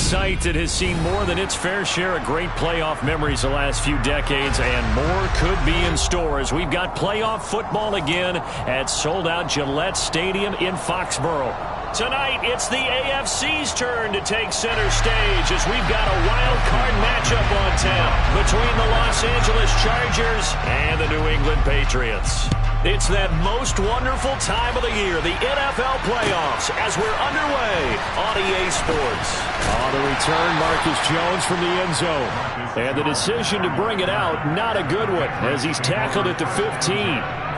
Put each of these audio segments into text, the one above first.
site that has seen more than its fair share of great playoff memories the last few decades, and more could be in store as we've got playoff football again at sold-out Gillette Stadium in Foxborough. Tonight, it's the AFC's turn to take center stage as we've got a wild card matchup on tap between the Los Angeles Chargers and the New England Patriots. It's that most wonderful time of the year, the NFL playoffs, as we're underway on EA Sports. On the return, Marcus Jones from the end zone. And the decision to bring it out, not a good one, as he's tackled at the 15.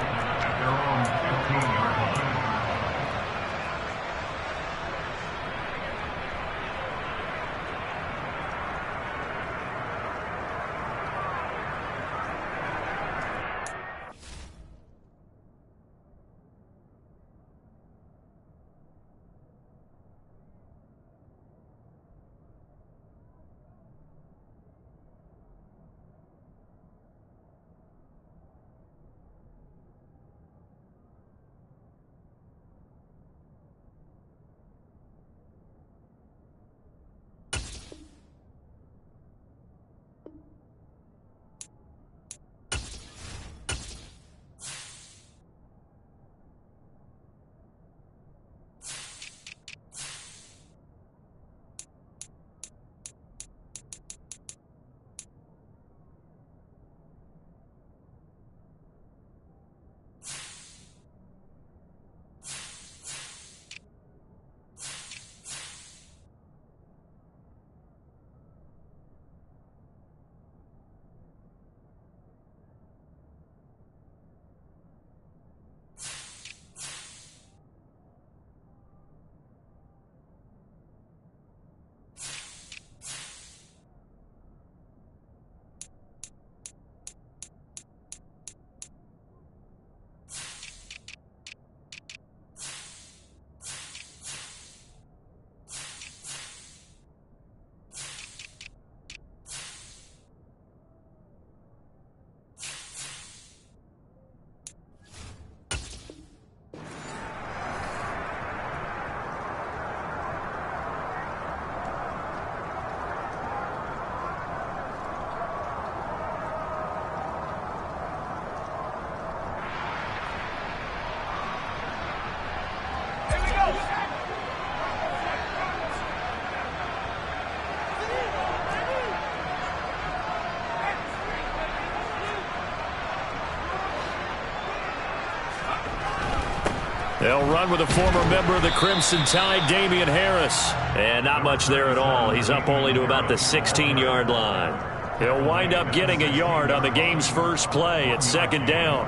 They'll run with a former member of the Crimson Tide, Damian Harris. And not much there at all. He's up only to about the 16-yard line. He'll wind up getting a yard on the game's first play at second down.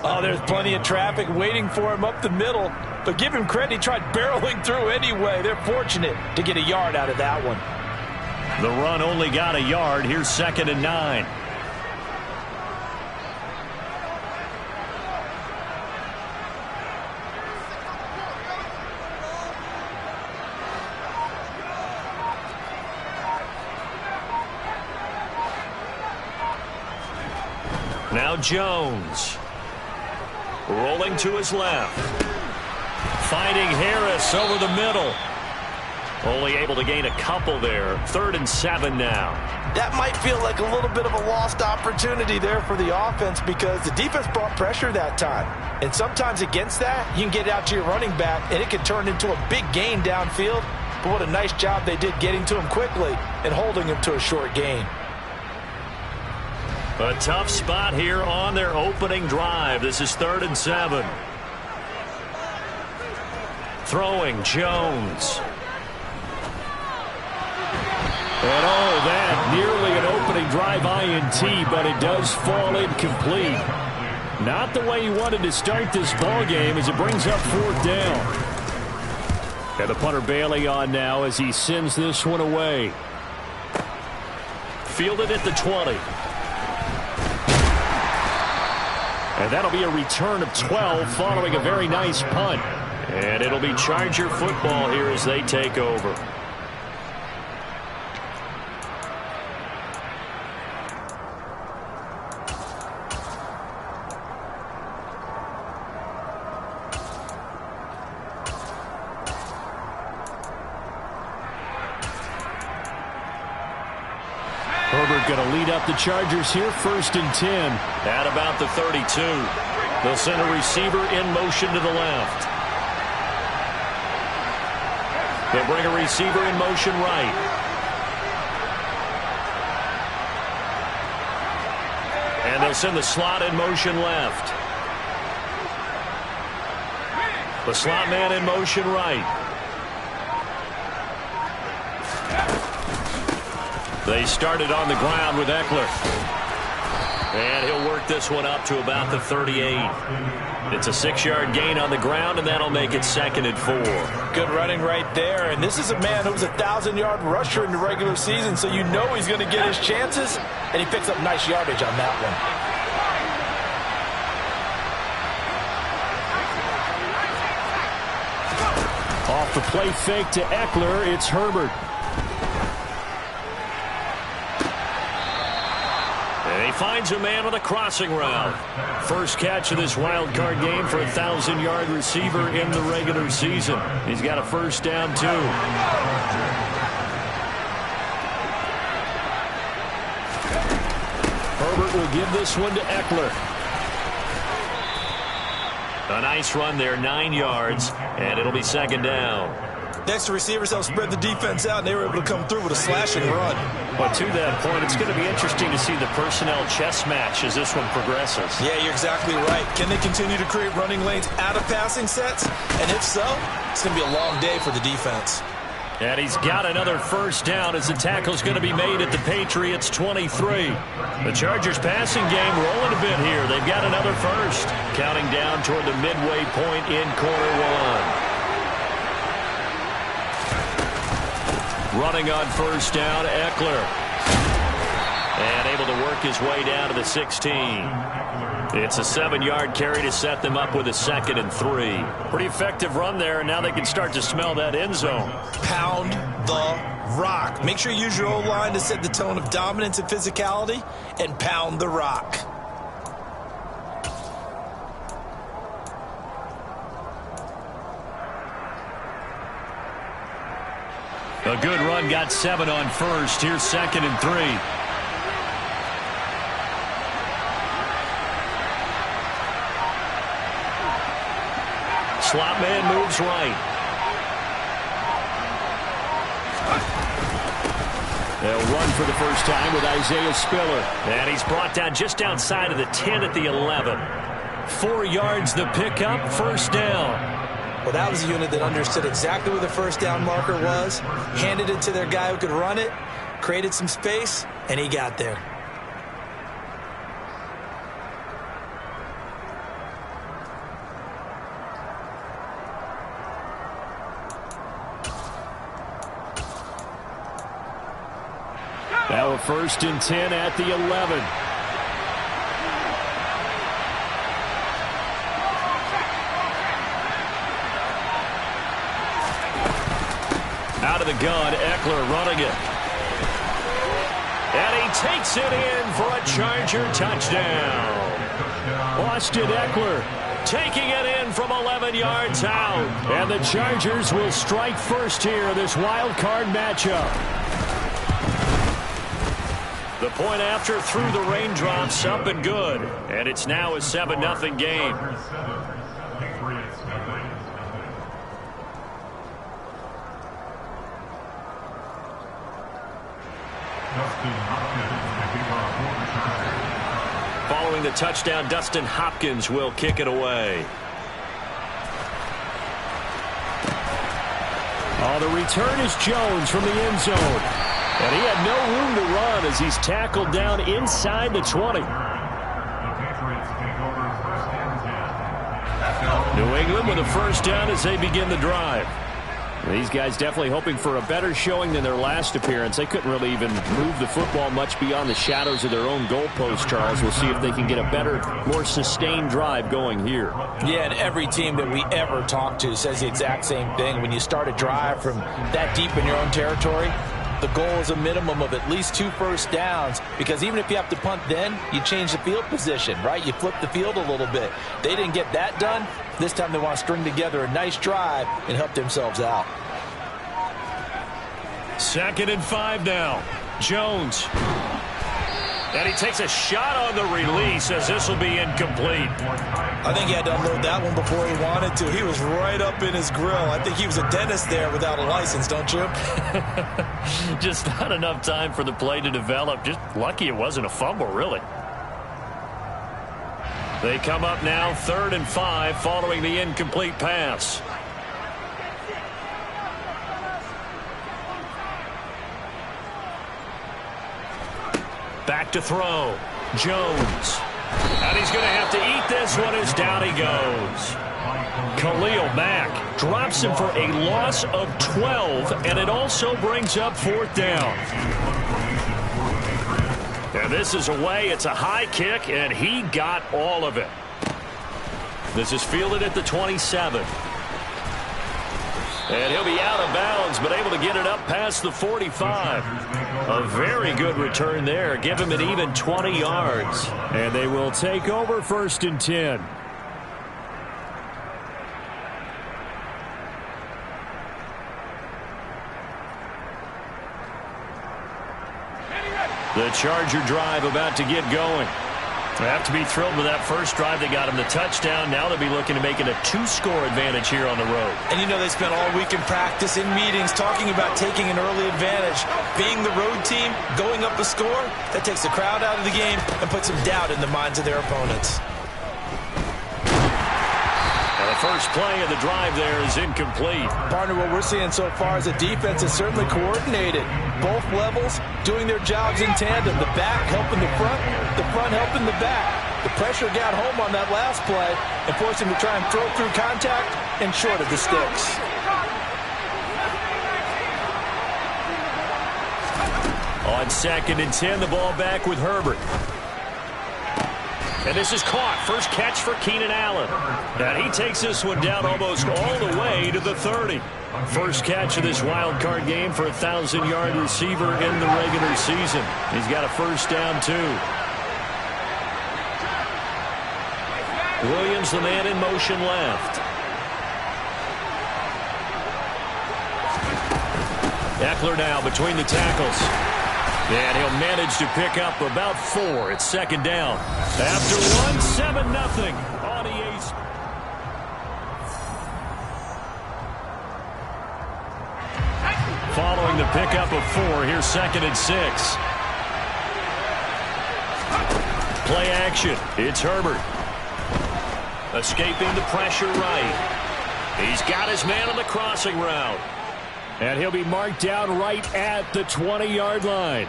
Oh, there's plenty of traffic waiting for him up the middle. But give him credit, he tried barreling through anyway. They're fortunate to get a yard out of that one. The run only got a yard. Here's 2nd and 9. Now Jones. Rolling to his left. Finding Harris over the middle. Only able to gain a couple there. 3rd and 7 now. That might feel like a little bit of a lost opportunity there for the offense because the defense brought pressure that time. And sometimes against that, you can get out to your running back, and it can turn into a big gain downfield. But what a nice job they did getting to him quickly and holding him to a short gain. A tough spot here on their opening drive. This is 3rd and 7. Throwing Jones. And that nearly an opening drive INT, but it does fall incomplete. Not the way he wanted to start this ball game as it brings up 4th down. And the punter Bailey on now as he sends this one away. Fielded at the 20. And that'll be a return of 12 following a very nice punt. And it'll be Charger football here as they take over. going to lead up the Chargers here, 1st and 10. At about the 32. They'll send a receiver in motion to the left. They'll bring a receiver in motion right. And they'll send the slot in motion left. The slot man in motion right. They started on the ground with Eckler. And he'll work this one up to about the 38. It's a 6-yard gain on the ground, and that'll make it 2nd and 4. Good running right there. And this is a man who was a 1,000-yard rusher in the regular season, so you know he's going to get his chances. And he picks up nice yardage on that one. Off the play fake to Eckler, it's Herbert. And he finds a man on the crossing route. First catch of this wild card game for a 1,000-yard receiver in the regular season. He's got a first down, too. Herbert will give this one to Eckler. A nice run there, 9 yards, and it'll be 2nd down. Next to receivers, they'll spread the defense out, and they were able to come through with a slashing run. But to that point, it's going to be interesting to see the personnel chess match as this one progresses. Yeah, you're exactly right. Can they continue to create running lanes out of passing sets? And if so, it's going to be a long day for the defense. And he's got another first down as the tackle's going to be made at the Patriots' 23. The Chargers passing game rolling a bit here. They've got another first. Counting down toward the midway point in quarter one. Running on first down, Eckler. And able to work his way down to the 16. It's a 7-yard carry to set them up with a 2nd and 3. Pretty effective run there, and now they can start to smell that end zone. Pound the rock. Make sure you use your O-line to set the tone of dominance and physicality, and pound the rock. A good run, got 7 on first. Here's 2nd and 3. Slot man moves right. They'll run for the first time with Isaiah Spiller. And he's brought down just outside of the 10 at the 11. 4 yards the pickup, first down. Well, that was a unit that understood exactly where the first down marker was, handed it to their guy who could run it, created some space, and he got there. Now a 1st and 10 at the 11. Out of the gun, Eckler running it. And he takes it in for a Charger touchdown. Austin Eckler taking it in from 11 yards out. And the Chargers will strike first here in this wild card matchup. The point after through the raindrops, up and good. And it's now a 7-0 game. Following the touchdown, Dustin Hopkins will kick it away. Oh, the return is Jones from the end zone. And he had no room to run as he's tackled down inside the 20. New England with a first down as they begin the drive. These guys definitely hoping for a better showing than their last appearance. They couldn't really even move the football much beyond the shadows of their own goalpost, Charles. We'll see if they can get a better, more sustained drive going here. Yeah, and every team that we ever talk to says the exact same thing. When you start a drive from that deep in your own territory, the goal is a minimum of at least 2 first downs, because even if you have to punt then, you change the field position, right? You flip the field a little bit. They didn't get that done. This time they want to string together a nice drive and help themselves out. 2nd and 5 now. Jones. And he takes a shot on the release as this will be incomplete. I think he had to unload that one before he wanted to. He was right up in his grill. I think he was a dentist there without a license, don't you? Just not enough time for the play to develop. Just lucky it wasn't a fumble, really. They come up now 3rd and 5 following the incomplete pass. Back to throw. Jones. And he's going to have to eat this one as down he goes. Khalil Mack drops him for a loss of 12, and it also brings up 4th down. And this is away. It's a high kick, and he got all of it. This is fielded at the 27. And he'll be out of bounds, but able to get it up past the 45. A very good return there. Give him an even 20 yards. And they will take over 1st and 10. The Charger drive about to get going. They have to be thrilled with that first drive. They got him the touchdown. Now they'll be looking to make it a 2-score advantage here on the road. And you know they spent all week in practice, in meetings, talking about taking an early advantage. Being the road team, going up a score, that takes the crowd out of the game and puts some doubt in the minds of their opponents. And the first play of the drive there is incomplete. Partner, what we're seeing so far is the defense is certainly coordinated. Both levels doing their jobs in tandem. The back helping the front helping the back. The pressure got home on that last play and forced him to try and throw through contact and short of the sticks. On 2nd and 10, the ball back with Herbert. And this is caught. First catch for Keenan Allen. And he takes this one down almost all the way to the 30. First catch of this wild card game for a 1,000-yard receiver in the regular season. He's got a first down, too. Williams, the man in motion left. Eckler now between the tackles. And he'll manage to pick up about 4. It's 2nd down. After 1, 7-0 on the Ace. Following the pickup of 4, here's 2nd and 6. Play action. It's Herbert. Escaping the pressure right. He's got his man on the crossing route. And he'll be marked down right at the 20-yard line.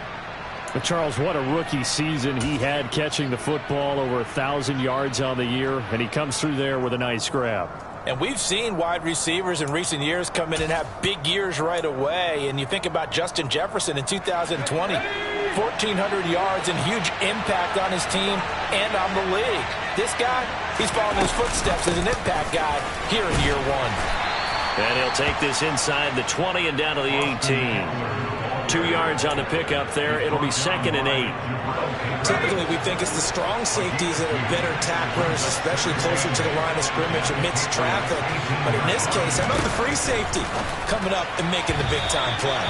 But Charles, what a rookie season he had catching the football, over 1,000 yards on the year, and he comes through there with a nice grab. And we've seen wide receivers in recent years come in and have big years right away. And you think about Justin Jefferson in 2020, 1,400 yards and huge impact on his team and on the league. This guy, he's following his footsteps as an impact guy here in year 1. And he'll take this inside the 20 and down to the 18. 2 yards on the pickup there. It'll be 2nd and 8. Typically, we think it's the strong safeties that are better tacklers, especially closer to the line of scrimmage amidst traffic. But in this case, how about the free safety coming up and making the big-time play?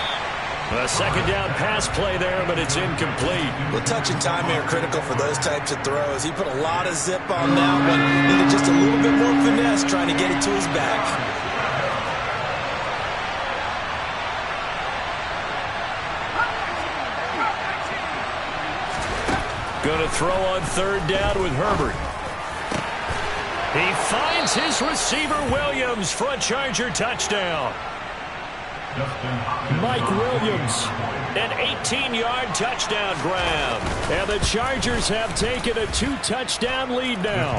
A 2nd down pass play there, but it's incomplete. Well, touch and timing are critical for those types of throws. He put a lot of zip on that one. Needed just a little bit more finesse trying to get it to his back. Going to throw on 3rd down with Herbert. He finds his receiver, Williams, for a Charger touchdown. Mike Williams, an 18-yard touchdown grab. And the Chargers have taken a 2-touchdown lead now.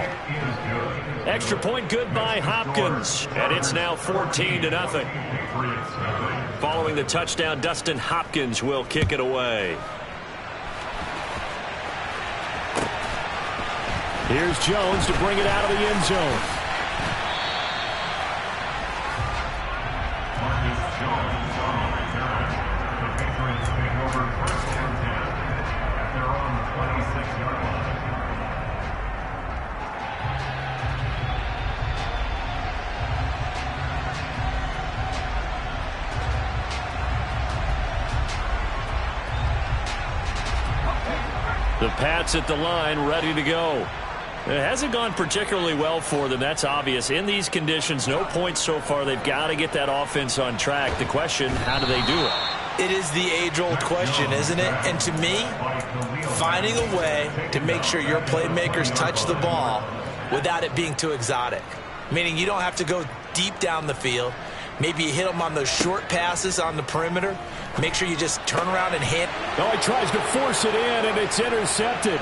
Extra point good by Hopkins. And it's now 14-0. Following the touchdown, Dustin Hopkins will kick it away. Here's Jones to bring it out of the end zone. The Pats at the line, ready to go. It hasn't gone particularly well for them. That's obvious. In these conditions, no points so far. They've got to get that offense on track. The question, how do they do it? It is the age-old question, isn't it? And to me, finding a way to make sure your playmakers touch the ball without it being too exotic. Meaning you don't have to go deep down the field. Maybe you hit them on those short passes on the perimeter. Make sure you just turn around and hit. Oh, he tries to force it in, and it's intercepted.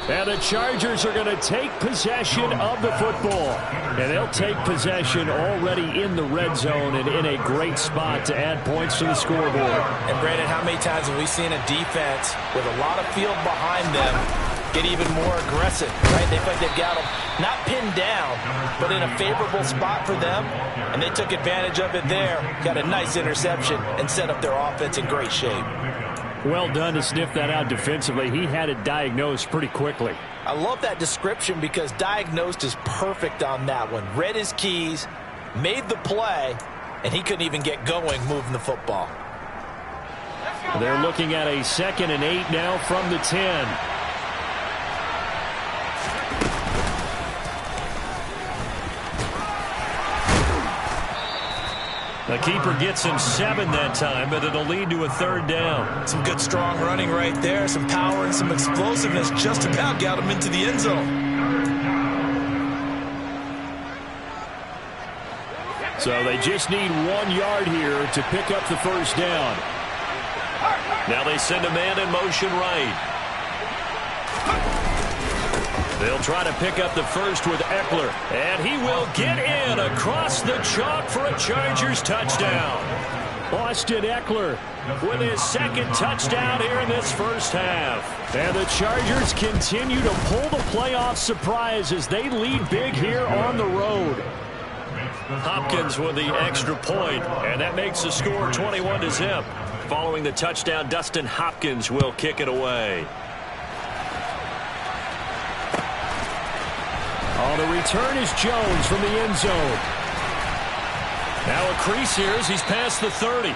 And the Chargers are going to take possession of the football. And they'll take possession already in the red zone and in a great spot to add points to the scoreboard. And, Brandon, how many times have we seen a defense with a lot of field behind them get even more aggressive, right? They feel like they've got them not pinned down, but in a favorable spot for them. And they took advantage of it there. Got a nice interception and set up their offense in great shape. Well done to sniff that out defensively. He had it diagnosed pretty quickly. I love that description because diagnosed is perfect on that one. Read his keys, made the play, and he couldn't even get going moving the football. They're looking at a 2nd and 8 now from the 10. The keeper gets him 7 that time, but it'll lead to a 3rd down. Some good strong running right there. Some power and some explosiveness just about got him into the end zone. So they just need 1 yard here to pick up the 1st down. Now they send a man in motion right. They'll try to pick up the first with Eckler. And he will get in across the chalk for a Chargers touchdown. Austin Eckler with his 2nd touchdown here in this first half. And the Chargers continue to pull the playoff surprise as they lead big here on the road. Hopkins with the extra point, and that makes the score 21-0. Following the touchdown, Dustin Hopkins will kick it away. On the return is Jones from the end zone. Now a crease here as he's past the 30.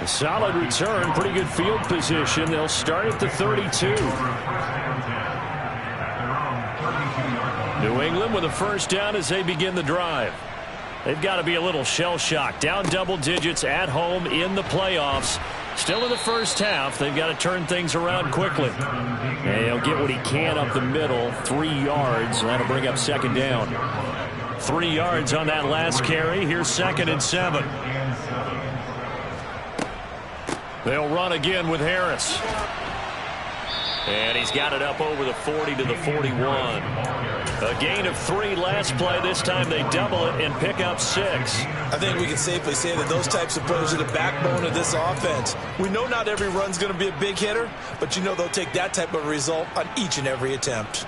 A solid return, pretty good field position. They'll start at the 32. New England with a 1st down as they begin the drive. They've got to be a little shell-shocked. Down double digits at home in the playoffs. Still in the first half. They've got to turn things around quickly. And he'll get what he can up the middle. 3 yards. That'll bring up 2nd down. 3 yards on that last carry. Here's 2nd and 7. They'll run again with Harris. And he's got it up over the 40 to the 41. A gain of 3 last play. This time they double it and pick up 6. I think we can safely say that those types of plays are the backbone of this offense. We know not every run's going to be a big hitter, but you know they'll take that type of result on each and every attempt.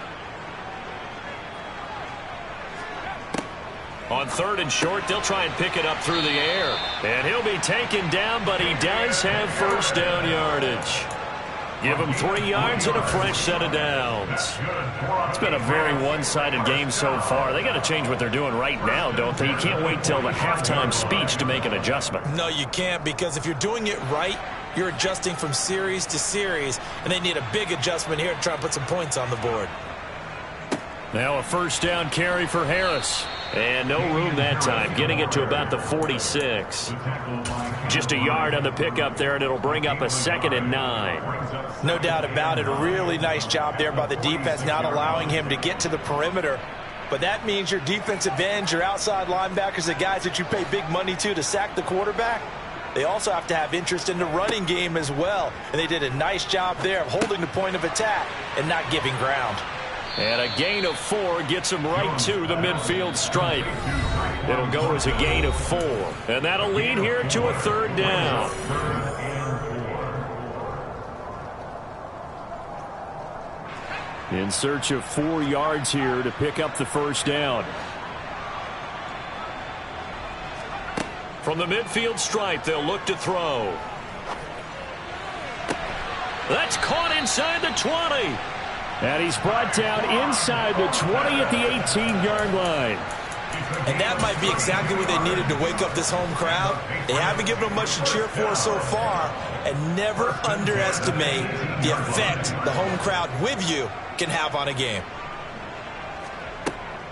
On 3rd and short, they'll try and pick it up through the air. And he'll be taken down, but he does have 1st down yardage. Give him 3 yards and a fresh set of downs. It's been a very one-sided game so far. They got to change what they're doing right now, don't they? You can't wait till the halftime speech to make an adjustment. No, you can't, because if you're doing it right, you're adjusting from series to series, and they need a big adjustment here to try and put some points on the board. Now a 1st down carry for Harris. And no room that time, getting it to about the 46. Just a yard on the pickup there, and it'll bring up a 2nd and 9. No doubt about it. A really nice job there by the defense, not allowing him to get to the perimeter. But that means your defensive ends, your outside linebackers, the guys that you pay big money to sack the quarterback, they also have to have interest in the running game as well. And they did a nice job there of holding the point of attack and not giving ground. And a gain of 4 gets him right to the midfield stripe. It'll go as a gain of 4. And that'll lead here to a 3rd down. In search of 4 yards here to pick up the 1st down. From the midfield stripe, they'll look to throw. That's caught inside the 20. And he's brought down inside the 20 at the 18-yard line. And that might be exactly what they needed to wake up this home crowd. They haven't given them much to cheer for so far, and never underestimate the effect the home crowd with you can have on a game.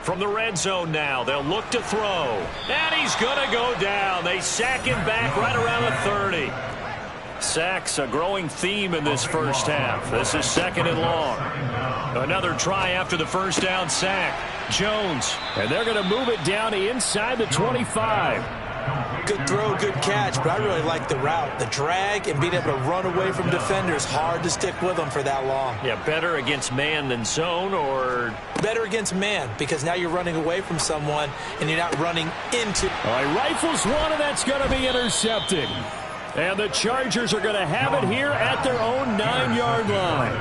From the red zone now, they'll look to throw. And he's going to go down. They sack him back right around the 30. Sacks a growing theme in this first half. This is 2nd and long. Another try after the first down sack. Jones, and they're going to move it down inside the 25. Good throw, good catch, but I really like the route. The drag and being able to run away from defenders, hard to stick with them for that long. Yeah, better against man than zone, or? Better against man, because now you're running away from someone and you're not running into. All right, rifles one, and that's going to be intercepted. And the Chargers are going to have it here at their own 9-yard line.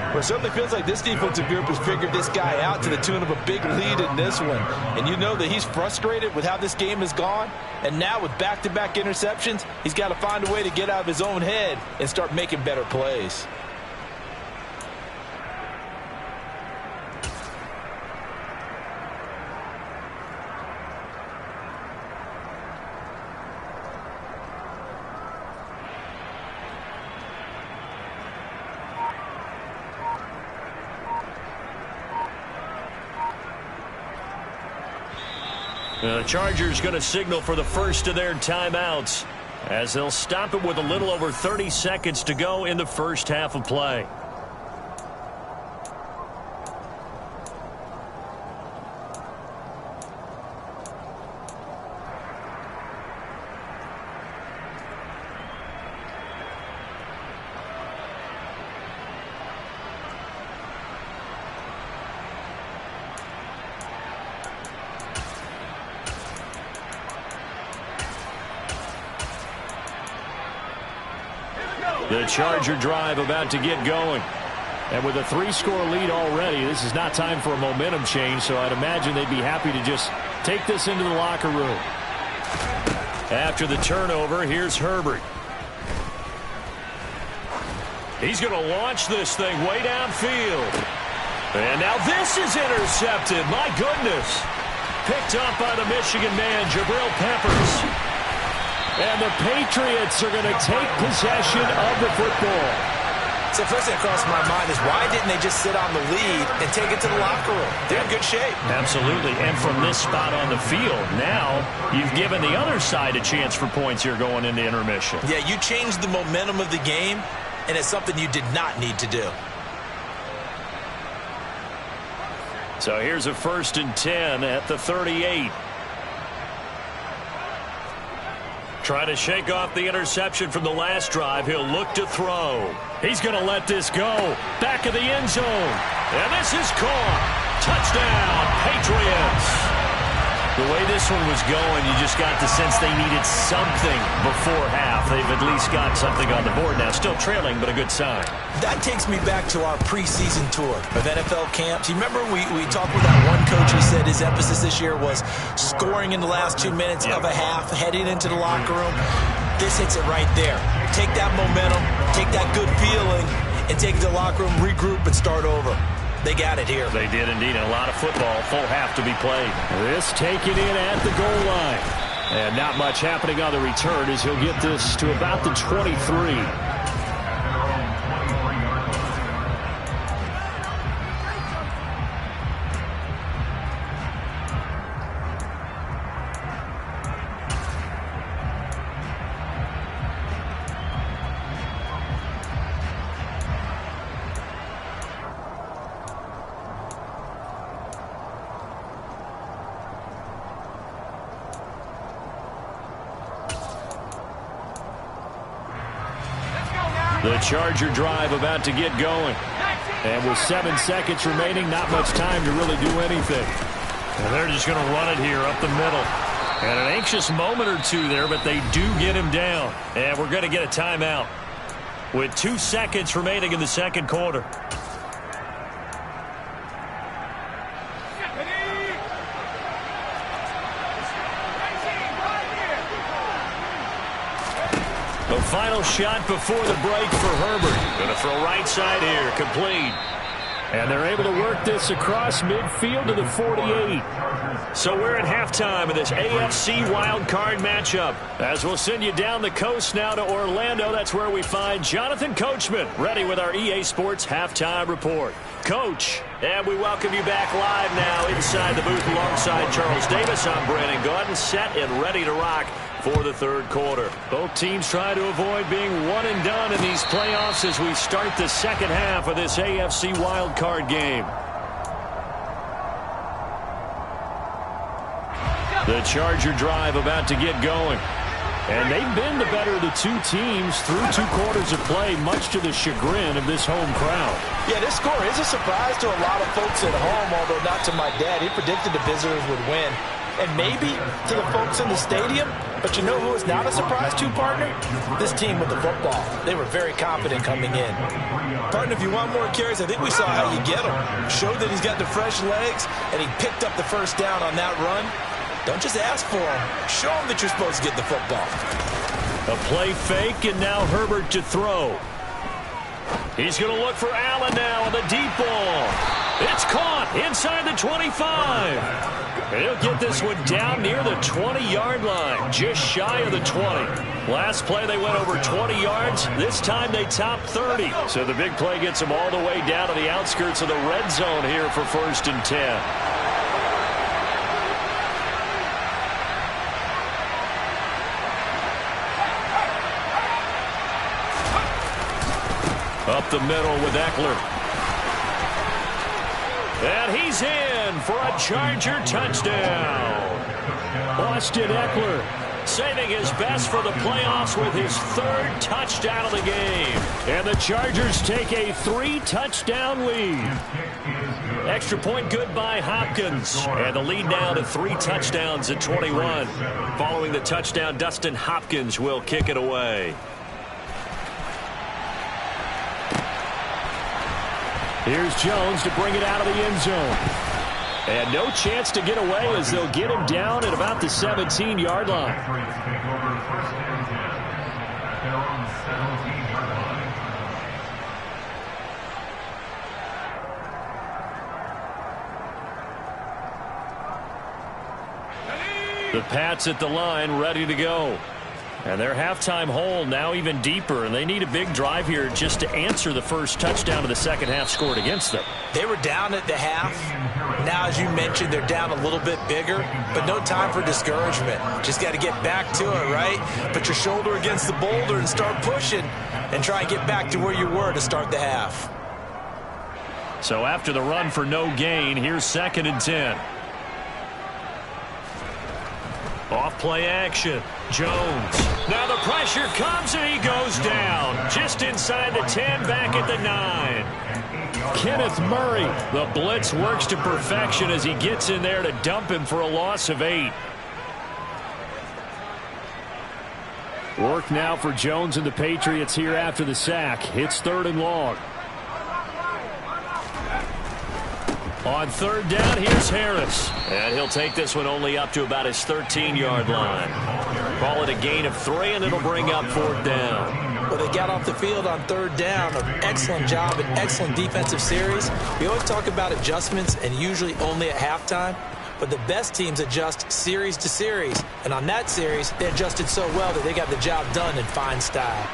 Well, it certainly feels like this defensive group has figured this guy out to the tune of a big lead in this one. And you know that he's frustrated with how this game has gone. And now with back-to-back interceptions, he's got to find a way to get out of his own head and start making better plays. The Chargers going to signal for the first of their timeouts as they'll stop it with a little over 30 seconds to go in the first half of play. The Charger drive about to get going. And with a 3-score lead already, this is not time for a momentum change, so I'd imagine they'd be happy to just take this into the locker room. After the turnover, here's Herbert. He's going to launch this thing way downfield. And now this is intercepted. My goodness. Picked up by the Michigan man, Jabril Peppers. And the Patriots are going to take possession of the football. So first thing that crossed my mind is why didn't they just sit on the lead and take it to the locker room? They're in good shape. Absolutely. And from this spot on the field, now you've given the other side a chance for points here going into intermission. Yeah, you changed the momentum of the game, and it's something you did not need to do. So here's a 1st and 10 at the 38. Trying to shake off the interception from the last drive. He'll look to throw. He's going to let this go. Back of the end zone. And this is caught. Touchdown, Patriots. The way this one was going, you just got the sense they needed something before half. They've at least got something on the board now. Still trailing, but a good sign. That takes me back to our preseason tour of NFL camps. You remember we talked with that one coach who said his emphasis this year was scoring in the last 2 minutes of a half, heading into the locker room. This hits it right there. Take that momentum, take that good feeling, and take it to the locker room, regroup, and start over. They got it here. They did indeed. And a lot of football, full half to be played. This taken in at the goal line. And not much happening on the return as he'll get this to about the 23. The Charger drive about to get going. And with 7 seconds remaining, not much time to really do anything. And they're just going to run it here up the middle. And an anxious moment or two there, but they do get him down. And we're going to get a timeout with 2 seconds remaining in the second quarter. The final shot before the break for Herbert. Going to throw right side here. Complete. And they're able to work this across midfield to the 48. So we're at halftime of this AFC wildcard matchup. As we'll send you down the coast now to Orlando, that's where we find Jonathan Coachman, ready with our EA Sports halftime report. Coach, and we welcome you back live now inside the booth alongside Charles Davis. I'm Brandon Gaudin, set and ready to rock for the third quarter. Both teams try to avoid being one and done in these playoffs as we start the second half of this AFC wildcard game. The Charger drive about to get going. And they've been the better of the two teams through 2 quarters of play, much to the chagrin of this home crowd. Yeah, this score is a surprise to a lot of folks at home, although not to my dad. He predicted the visitors would win. And maybe to the folks in the stadium. But you know who is not a surprise to, partner? This team with the football. They were very confident coming in. Partner, if you want more carries, I think we saw how you get them. Showed that he's got the fresh legs, and he picked up the first down on that run. Don't just ask for him. Show him that you're supposed to get the football. A play fake, and now Herbert to throw. He's going to look for Allen now on the deep ball. It's caught inside the 25. He'll get this one down near the 20-yard line, just shy of the 20. Last play they went over 20 yards. This time they topped 30. So the big play gets them all the way down to the outskirts of the red zone here for 1st and 10. Up the middle with Eckler. And he's in for a Charger touchdown. Austin Eckler saving his best for the playoffs with his 3rd touchdown of the game. And the Chargers take a 3-touchdown lead. Extra point good by Hopkins. And the lead now to 3 touchdowns at 21. Following the touchdown, Dustin Hopkins will kick it away. Here's Jones to bring it out of the end zone. And no chance to get away as they'll get him down at about the 17-yard line. The Pats at the line ready to go. And their halftime hole now even deeper, and they need a big drive here just to answer the first touchdown of the second half scored against them. They were down at the half. Now, as you mentioned, they're down a little bit bigger, but no time for discouragement. Just got to get back to it, right? Put your shoulder against the boulder and start pushing and try and get back to where you were to start the half. So after the run for no gain, here's 2nd and 10. Off play action. Jones. Now the pressure comes and he goes down. Just inside the 10, back at the 9. Kenneth Murray. The blitz works to perfection as he gets in there to dump him for a loss of 8. Work now for Jones and the Patriots here after the sack. It's 3rd and long. On 3rd down, here's Harris. And he'll take this one only up to about his 13-yard line. Call it a gain of 3, and it'll bring up 4th down. Well, they got off the field on 3rd down. An excellent job, an excellent defensive series. We always talk about adjustments, and usually only at halftime. But the best teams adjust series to series. And on that series, they adjusted so well that they got the job done in fine style.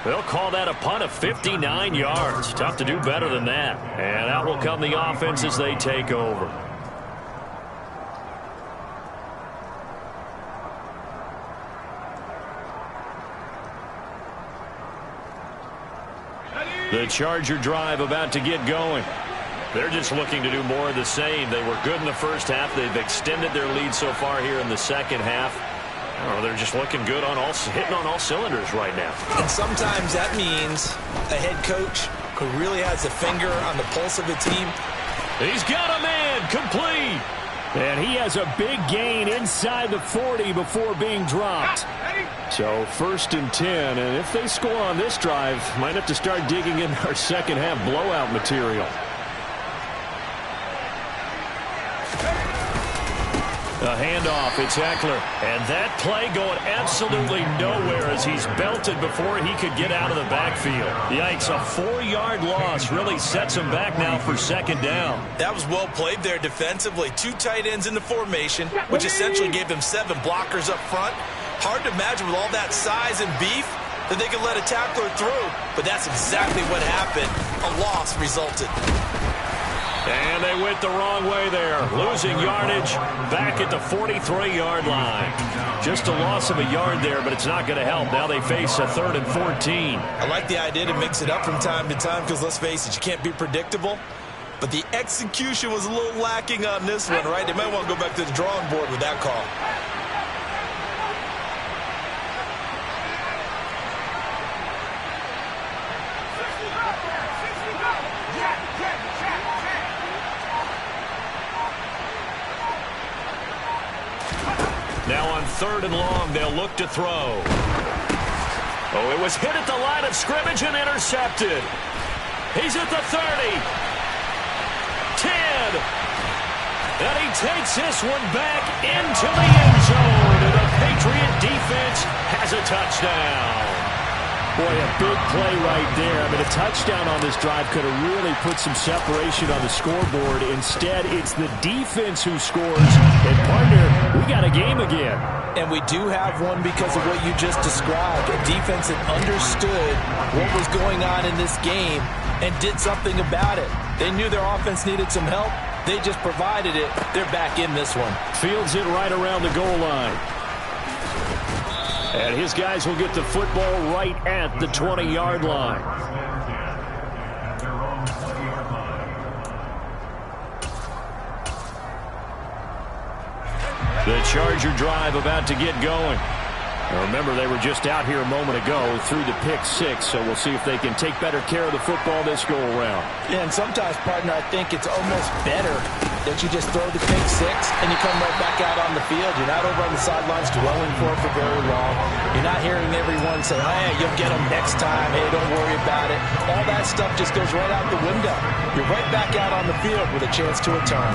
They'll call that a punt of 59 yards. Tough to do better than that. And out will come the offense as they take over. The Charger drive about to get going. They're just looking to do more of the same. They were good in the first half. They've extended their lead so far here in the second half. Oh, they're just looking good on hitting on all cylinders right now. And sometimes that means a head coach who really has a finger on the pulse of the team. He's got a man complete. And he has a big gain inside the 40 before being dropped. So 1st and 10. And if they score on this drive, might have to start digging in our second half blowout material. A handoff, it's Eckler. And that play going absolutely nowhere as he's belted before he could get out of the backfield. Yikes, a 4-yard loss really sets him back now for second down. That was well played there defensively. 2 tight ends in the formation, which essentially gave them 7 blockers up front. Hard to imagine with all that size and beef that they could let a tackler through, but that's exactly what happened. A loss resulted. And they went the wrong way there, losing yardage back at the 43-yard line. Just a loss of a yard there, but it's not going to help. Now they face a 3rd and 14. I like the idea to mix it up from time to time because, let's face it, you can't be predictable. But the execution was a little lacking on this one, right? They might want to go back to the drawing board with that call. Now on 3rd and long, they'll look to throw. Oh, it was hit at the line of scrimmage and intercepted. He's at the 30. 10. And he takes this one back into the end zone. And the Patriot defense has a touchdown. Boy, a big play right there. I mean, a touchdown on this drive could have really put some separation on the scoreboard. Instead, it's the defense who scores. And, partner, we got a game again. And we do have one because of what you just described. A defense that understood what was going on in this game and did something about it. They knew their offense needed some help. They just provided it. They're back in this one. Fields it right around the goal line. And his guys will get the football right at the 20-yard line. The Charger drive about to get going. Now remember, they were just out here a moment ago through the pick-6, so we'll see if they can take better care of the football this go-around. Yeah, and sometimes, partner, I think it's almost better that you just throw the pick-6 and you come right back out on the field. You're not over on the sidelines dwelling for very long. You're not hearing everyone say, hey, you'll get them next time. Hey, don't worry about it. All that stuff just goes right out the window. You're right back out on the field with a chance to return.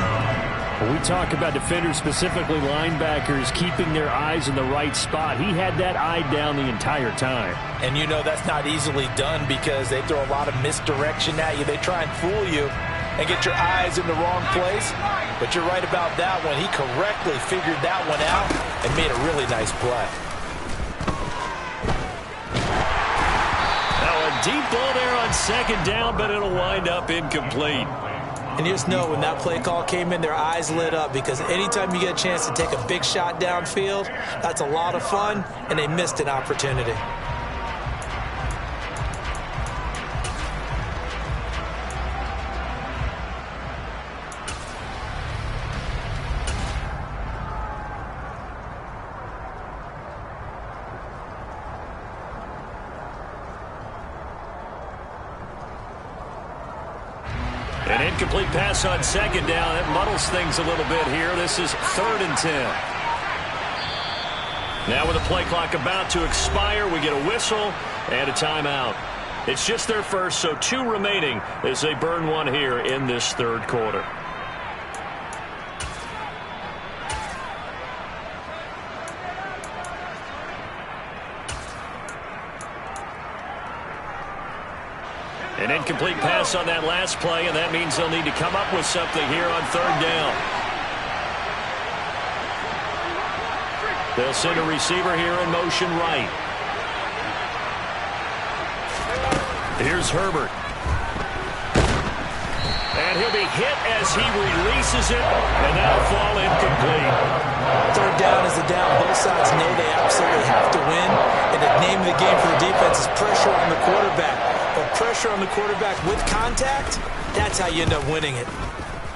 When we talk about defenders, specifically linebackers, keeping their eyes in the right spot, he had that eye down the entire time. And you know that's not easily done because they throw a lot of misdirection at you. They try and fool you and get your eyes in the wrong place. But you're right about that one. He correctly figured that one out and made a really nice play. Now a deep ball there on 2nd down, but it'll wind up incomplete. And you just know when that play call came in, their eyes lit up because anytime you get a chance to take a big shot downfield, that's a lot of fun, and they missed an opportunity. An incomplete pass on 2nd down. That muddles things a little bit here. This is 3rd and 10. Now with the play clock about to expire, we get a whistle and a timeout. It's just their first, so 2 remaining as they burn one here in this 3rd quarter. An incomplete pass on that last play, and that means they'll need to come up with something here on 3rd down. They'll send a receiver here in motion right. Here's Herbert. And he'll be hit as he releases it, and that'll fall incomplete. 3rd down is the down. Both sides know they absolutely have to win, and the name of the game for the defense is pressure on the quarterback. But pressure on the quarterback with contact, that's how you end up winning it.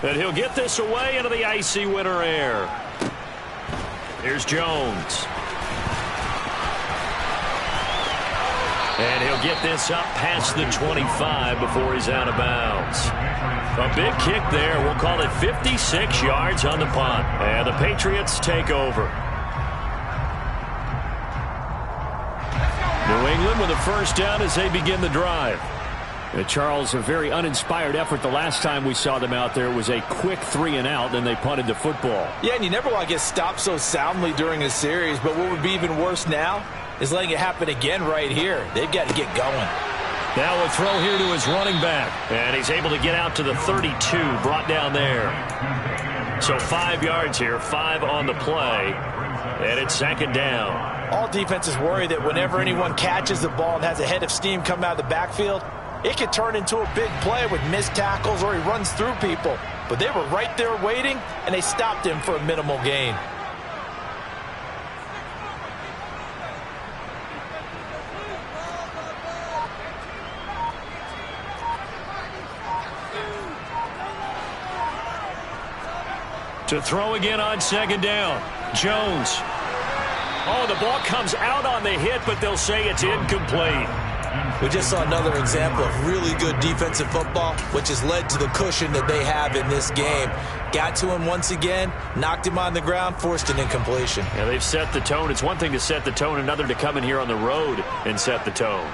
And he'll get this away into the icy winter air. Here's Jones. And he'll get this up past the 25 before he's out of bounds. A big kick there. We'll call it 56 yards on the punt. And the Patriots take over. New England with a first down as they begin the drive. Charles, a very uninspired effort the last time we saw them out there. It was a quick 3-and-out, then they punted the football. Yeah, and you never want to get stopped so soundly during a series, but what would be even worse now is letting it happen again right here. They've got to get going. Now a throw here to his running back, and he's able to get out to the 32, brought down there. So 5 yards here, 5 on the play, and it's 2nd down. All defenses worry that whenever anyone catches the ball and has a head of steam come out of the backfield, it could turn into a big play with missed tackles or he runs through people. But they were right there waiting, and they stopped him for a minimal gain. To throw again on 2nd down. Jones. Oh, the ball comes out on the hit, but they'll say it's incomplete. We just saw another example of really good defensive football, which has led to the cushion that they have in this game. Got to him once again, knocked him on the ground, forced an incompletion. Yeah, they've set the tone. It's one thing to set the tone, another to come in here on the road and set the tone.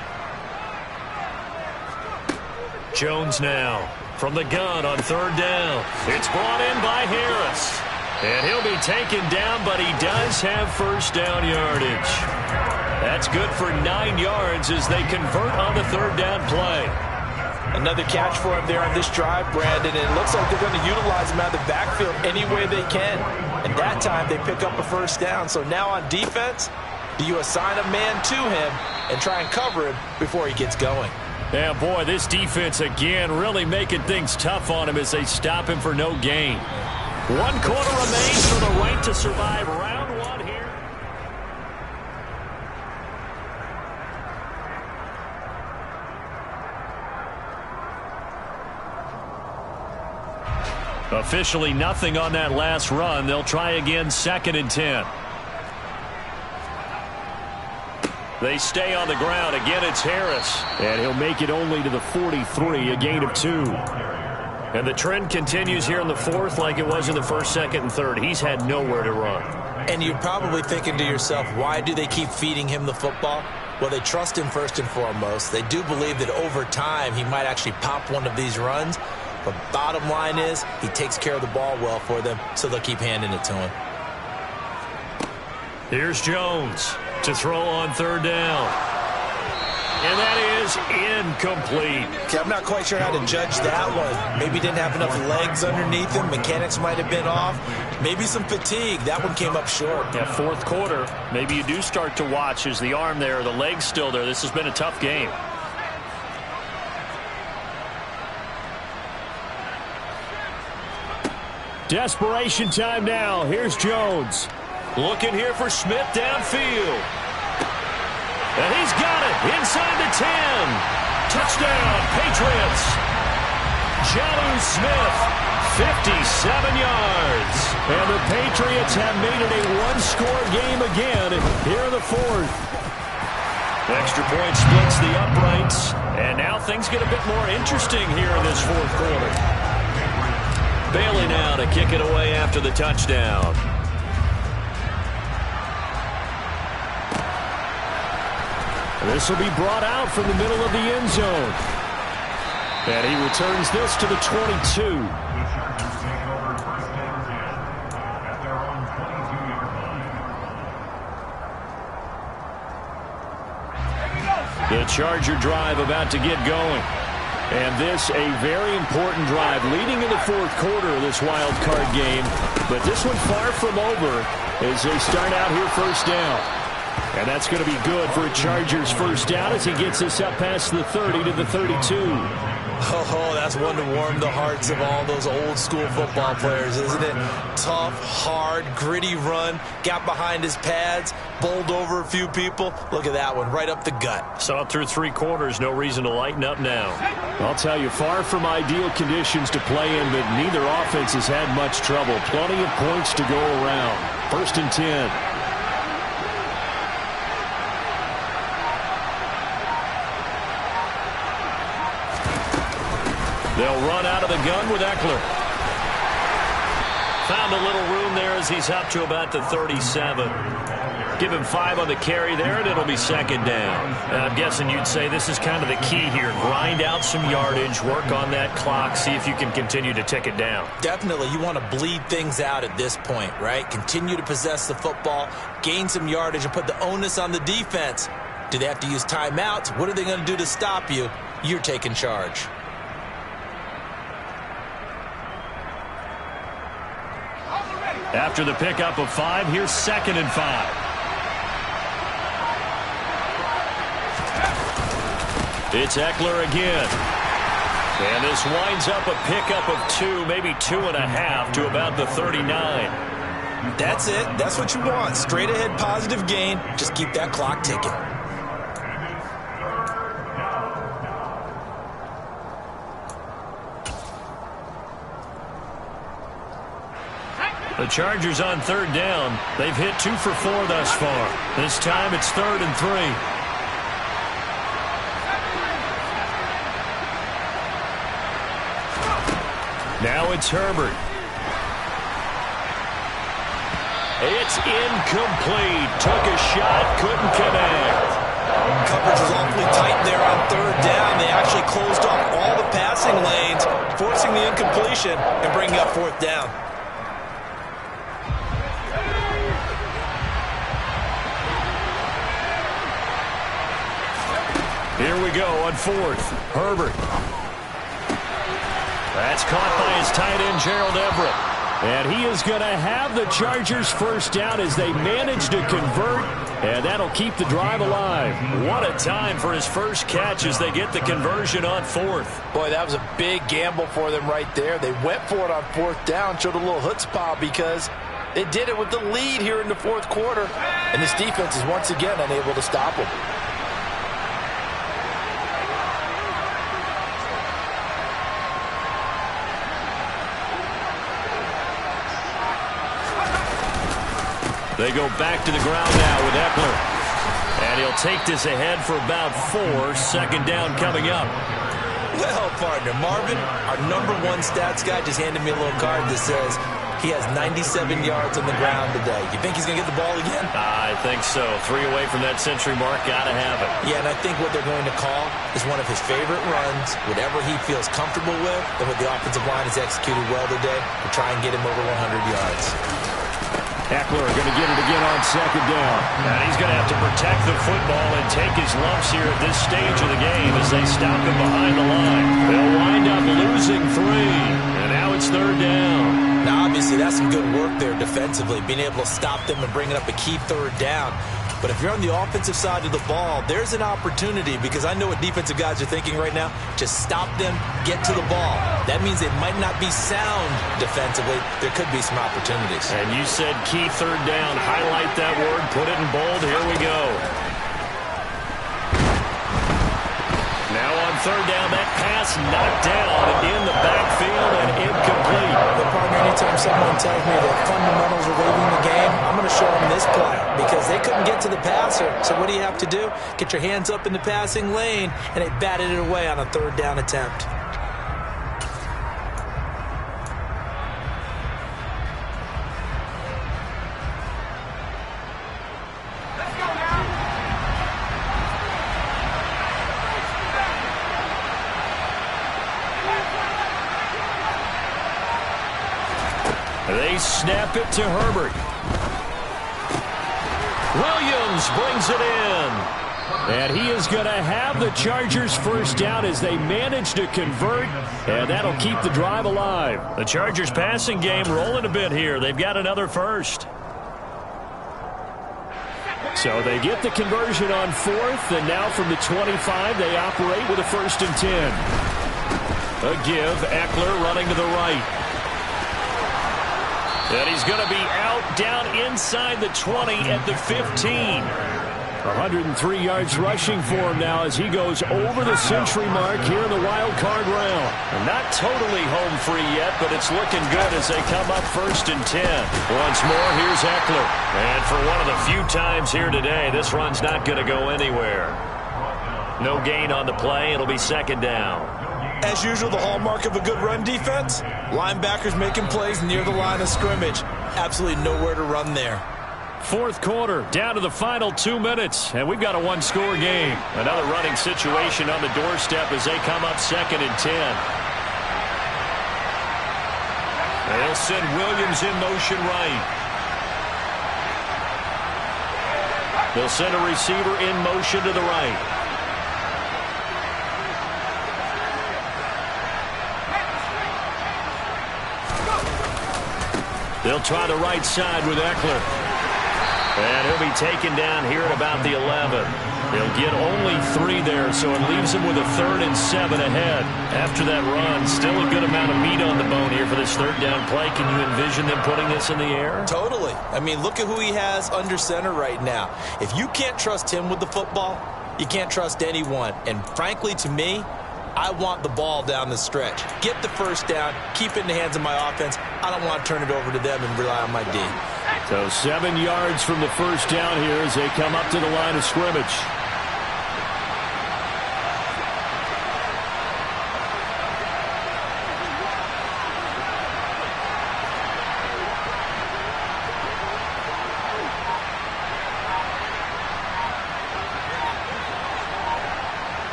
Jones now from the gun on 3rd down. It's brought in by Harris. And he'll be taken down, but he does have 1st down yardage. That's good for 9 yards as they convert on the 3rd down play. Another catch for him there on this drive, Brandon, and it looks like they're going to utilize him out of the backfield any way they can. And that time they pick up a 1st down. So now on defense, do you assign a man to him and try and cover him before he gets going? Yeah, boy, this defense again really making things tough on him as they stop him for no gain. 1 quarter remains for the right to survive round 1 here. Officially nothing on that last run. They'll try again, 2nd and 10. They stay on the ground. Again, it's Harris. And he'll make it only to the 43, a gain of 2. And the trend continues here in the 4th like it was in the 1st, 2nd, and 3rd. He's had nowhere to run. And you're probably thinking to yourself, why do they keep feeding him the football? Well, they trust him first and foremost. They do believe that over time he might actually pop one of these runs. But bottom line is he takes care of the ball well for them, so they'll keep handing it to him. Here's Jones to throw on 3rd down. And that is incomplete. Okay, I'm not quite sure how to judge that one. Maybe didn't have enough legs underneath him. Mechanics might have been off. Maybe some fatigue. That one came up short. Yeah, 4th quarter. Maybe you do start to watch. Is the arm there, the leg's still there? This has been a tough game. Desperation time now. Here's Jones. Looking here for Smith downfield. And he's got it inside the 10. Touchdown, Patriots. Jonnu Smith, 57 yards. And the Patriots have made it a one-score game again here in the 4th. Extra point splits the uprights. And now things get a bit more interesting here in this 4th quarter. Bailey now to kick it away after the touchdown. This will be brought out from the middle of the end zone. And he returns this to the 22. The Charger drive about to get going. And this a very important drive leading in the 4th quarter of this wild card game. But this one far from over as they start out here 1st down. And that's going to be good for a Chargers 1st down as he gets this up past the 30 to the 32. Oh, that's one to warm the hearts of all those old school football players, isn't it? Tough, hard, gritty run, got behind his pads, bowled over a few people. Look at that one, right up the gut. Saw it through 3 quarters, no reason to lighten up now. I'll tell you, far from ideal conditions to play in, but neither offense has had much trouble. Plenty of points to go around. 1st and 10. They'll run out of the gun with Eckler. Found a little room there as he's up to about the 37. Give him 5 on the carry there, and it'll be second down. And I'm guessing you'd say this is kind of the key here. Grind out some yardage, work on that clock, see if you can continue to tick it down. Definitely. You want to bleed things out at this point, right? Continue to possess the football, gain some yardage, and put the onus on the defense. Do they have to use timeouts? What are they going to do to stop you? You're taking charge. After the pickup of 5, here's 2nd and 5. It's Eckler again. And this winds up a pickup of 2, maybe 2.5 to about the 39. That's it. That's what you want. Straight ahead positive gain. Just keep that clock ticking. The Chargers on 3rd down. They've hit 2 for 4 thus far. This time it's 3rd and 3. Now it's Herbert. It's incomplete. Took a shot, couldn't connect. Coverage was awfully tight there on 3rd down. They actually closed off all the passing lanes, forcing the incompletion and bringing up 4th down. Here we go on 4th. Herbert. That's caught by his tight end, Gerald Everett. And he is going to have the Chargers first down as they manage to convert. And that'll keep the drive alive. What a time for his first catch as they get the conversion on 4th. Boy, that was a big gamble for them right there. They went for it on 4th down, showed a little chutzpah because they did it with the lead here in the 4th quarter. And this defense is once again unable to stop them. They go back to the ground now with Eckler. And he'll take this ahead for about 4. 2nd down coming up. Well, partner, Marvin, our #1 stats guy just handed me a little card that says he has 97 yards on the ground today. You think he's going to get the ball again? I think so. 3 away from that century mark. Got to have it. Yeah, and I think what they're going to call is one of his favorite runs, whatever he feels comfortable with, and what the offensive line has executed well today to try and get him over 100 yards. Eckler going to get it again on 2nd down. And he's going to have to protect the football and take his lumps here at this stage of the game as they stop him behind the line. They'll wind up losing 3. And now it's 3rd down. Now, obviously, that's some good work there defensively, being able to stop them and bringing up a key 3rd down. But if you're on the offensive side of the ball, there's an opportunity because I know what defensive guys are thinking right now. Just stop them, get to the ball. That means it might not be sound defensively. There could be some opportunities. And you said key 3rd down. Highlight that word. Put it in bold. Here we go. Now on 3rd down, that pass knocked down in the backfield and incomplete. But partner, anytime someone tells me that fundamentals are leaving the game, I'm going to show them this play because they couldn't get to the passer. So what do you have to do? Get your hands up in the passing lane, and they batted it away on a 3rd down attempt. They snap it to Herbert. Williams brings it in. And he is going to have the Chargers first down as they manage to convert. And that'll keep the drive alive. The Chargers passing game rolling a bit here. They've got another first. So they get the conversion on 4th. And now from the 25, they operate with a 1st and 10. A give. Eckler running to the right. And he's going to be out down inside the 20 at the 15. 103 yards rushing for him now as he goes over the century mark here in the wild card round. Not totally home free yet, but it's looking good as they come up 1st and 10. Once more, here's Eckler. And for one of the few times here today, this run's not going to go anywhere. No gain on the play. It'll be 2nd down. As usual, the hallmark of a good run defense, linebackers making plays near the line of scrimmage. Absolutely nowhere to run there. Fourth quarter, down to the final 2 minutes, and we've got a one-score game. Another running situation on the doorstep as they come up 2nd and 10. They'll send Williams in motion right. They'll send a receiver in motion to the right. They'll try the right side with Eckler. And he'll be taken down here at about the 11. He'll get only 3 there, so it leaves him with a 3rd and 7 ahead. After that run, still a good amount of meat on the bone here for this 3rd down play. Can you envision them putting this in the air? Totally. I mean, look at who he has under center right now. If you can't trust him with the football, you can't trust anyone. And frankly, to me, I want the ball down the stretch. Get the first down, keep it in the hands of my offense. I don't want to turn it over to them and rely on my D. So 7 yards from the first down here as they come up to the line of scrimmage.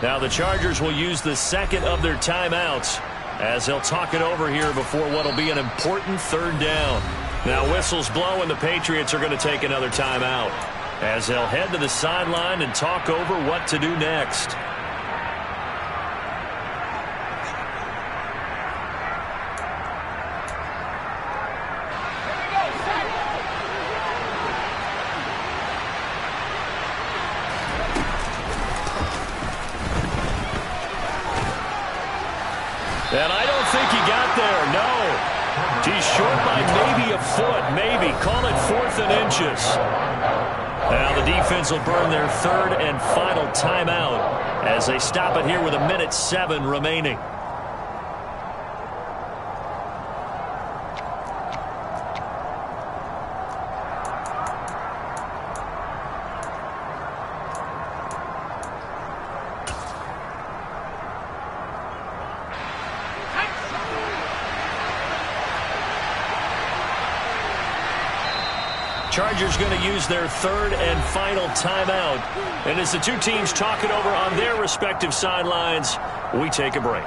Now the Chargers will use the 2nd of their timeouts as they'll talk it over here before what will be an important 3rd down. Now whistles blow and the Patriots are going to take another timeout as they'll head to the sideline and talk over what to do next. And I don't think he got there, no. He's short by maybe a foot, maybe. Call it 4th and inches. Now the defense will burn their 3rd and final timeout as they stop it here with 1:07 remaining. Chargers going to use their 3rd and final timeout. And as the two teams talk it over on their respective sidelines, we take a break.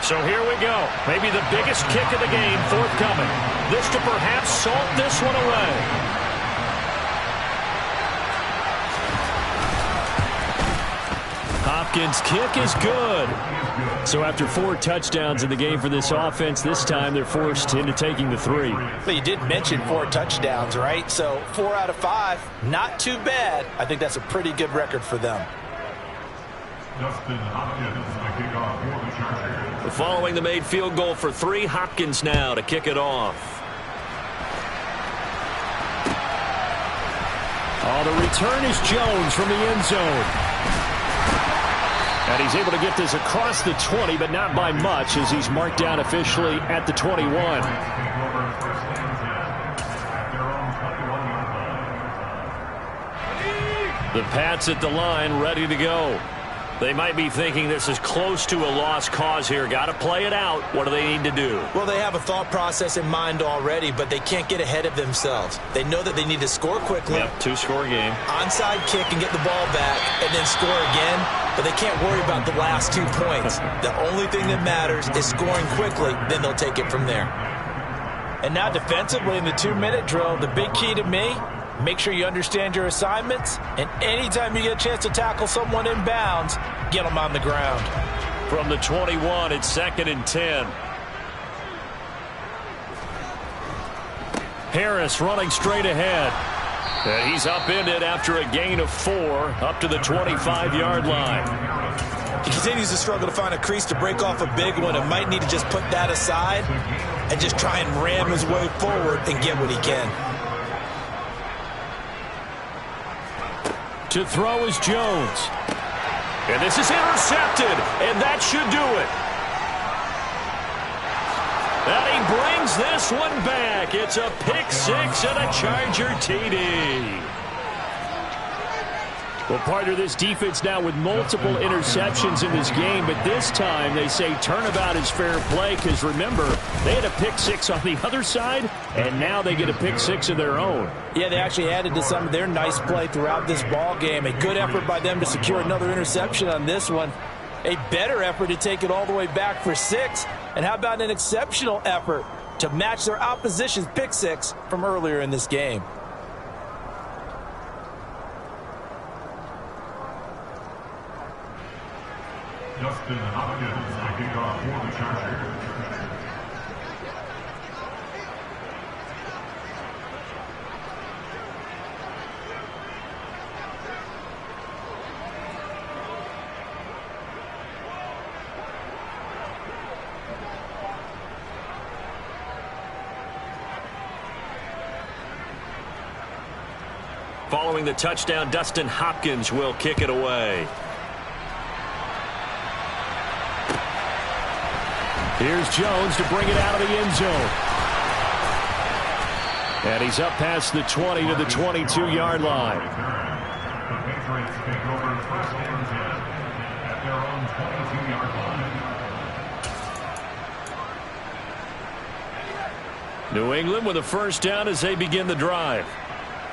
So here we go. Maybe the biggest kick of the game forthcoming. This to perhaps salt this one away. Hopkins' kick is good. So after 4 touchdowns in the game for this offense, this time they're forced into taking the 3. But you did mention 4 touchdowns, right? So 4 out of 5, not too bad. I think that's a pretty good record for them. Following the made field goal for 3, Hopkins now to kick it off. Oh, the return is Jones from the end zone. And he's able to get this across the 20, but not by much as he's marked down officially at the 21. The Pats at the line ready to go. They might be thinking this is close to a lost cause here. Got to play it out. What do they need to do? Well, they have a thought process in mind already, but they can't get ahead of themselves. They know that they need to score quickly. Yep, 2-score game. Onside kick and get the ball back and then score again, but they can't worry about the last 2 points. The only thing that matters is scoring quickly, then they'll take it from there. And now defensively in the 2-minute drill, the big key to me, make sure you understand your assignments, and anytime you get a chance to tackle someone in bounds, get them on the ground. From the 21, it's 2nd and 10. Harris running straight ahead. And he's upended after a gain of 4 up to the 25-yard line. He continues to struggle to find a crease to break off a big one and might need to just put that aside and just try and ram his way forward and get what he can. To throw is Jones. And this is intercepted, and that should do it. And he brings this one back. It's a pick-6 and a Charger TD. Well, partner, this defense now with multiple interceptions in this game, but this time they say turnabout is fair play because, remember, they had a pick-6 on the other side, and now they get a pick-6 of their own. Yeah, they actually added to some of their nice play throughout this ball game. A good effort by them to secure another interception on this one. A better effort to take it all the way back for 6. And how about an exceptional effort to match their opposition's pick-6 from earlier in this game? Justin Hopkins to kick off for the Chargers. Following the touchdown, Dustin Hopkins will kick it away. Here's Jones to bring it out of the end zone. And he's up past the 20 to the 22-yard line. The Patriots take over first and 10 at their own 22-yard line. New England with a first down as they begin the drive.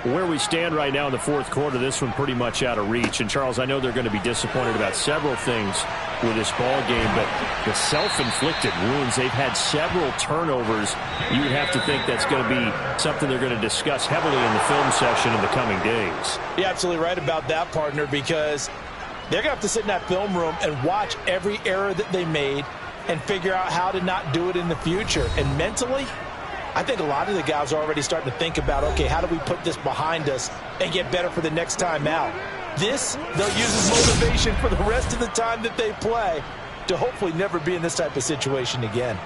Where we stand right now in the fourth quarter, this one pretty much out of reach. And, Charles, I know they're going to be disappointed about several things with this ball game, but the self-inflicted wounds, they've had several turnovers. You would have to think that's going to be something they're going to discuss heavily in the film session in the coming days. You're absolutely right about that, partner, because they're going to have to sit in that film room and watch every error that they made and figure out how to not do it in the future. And mentally, I think a lot of the guys are already starting to think about, okay, how do we put this behind us and get better for the next time out? This, they'll use as motivation for the rest of the time that they play to hopefully never be in this type of situation again.